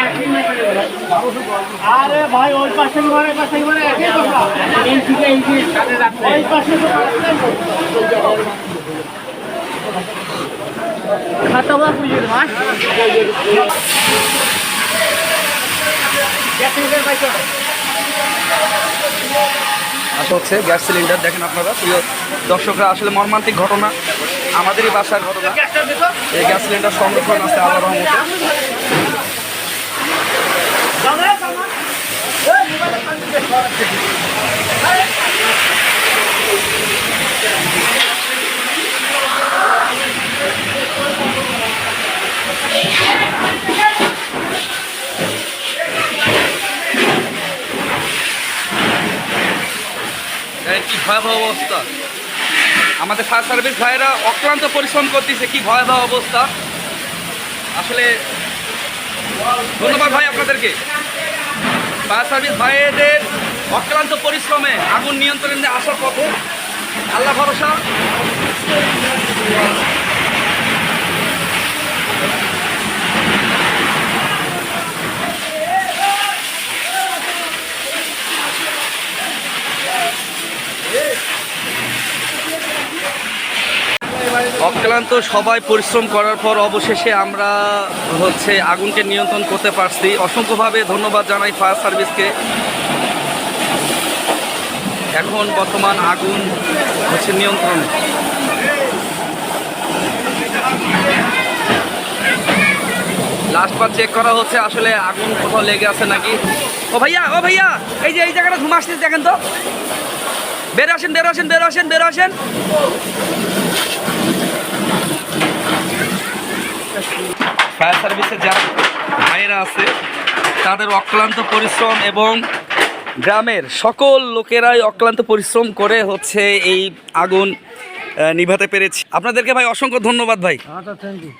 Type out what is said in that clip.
এখন আরে ভাই ওই পাশে একই কথা ওই পাশে খাতাবা পুজোর মাস হচ্ছে গ্যাস সিলিন্ডার দেখেন আপনারা প্রিয় দর্শকরা, আসলে মর্মান্তিক ঘটনা, আমাদেরই বাসার ঘটনা। এই গ্যাস সিলিন্ডার সংরক্ষণ আছে আল্লাহর রহমতে। কি ভয়াবহ অবস্থা, আমাদের ফায়ার সার্ভিস ভাইয়েরা অক্লান্ত পরিশ্রম করতেছে, কি ভয়াবহ অবস্থা। আসলে ধন্যবাদ ভাই আপনাদেরকে, ফায়ার সার্ভিস ভাইদের অক্লান্ত পরিশ্রমে আগুন নিয়ন্ত্রণে আসার পথে আল্লাহ ভরসা। অক্লান্ত সবাই পরিশ্রম করার পর অবশেষে আমরা আগুনকে নিয়ন্ত্রণ করতে পারছি। অসংখ্যভাবে ধন্যবাদ জানাই ফায়ার সার্ভিসকে। এখন বর্তমান আগুন নিয়ন্ত্রণ। লাস্ট বার চেক করা হচ্ছে আসলে আগুন কোথাও লেগে আছে নাকি। ও ভাইয়া এই যে এই জায়গাটা ধুম আসছে দেখেন তো, বেরো আসেন। ফায়ার সার্ভিসের যারা ভাইয়েরা আছে তাদের অক্লান্ত পরিশ্রম এবং গ্রামের সকল লোকেরাই অক্লান্ত পরিশ্রম করে এই আগুন নিভাতে পেরেছি। আপনাদেরকে ভাই অসংখ্য ধন্যবাদ ভাই। আচ্ছা, থ্যাংক ইউ।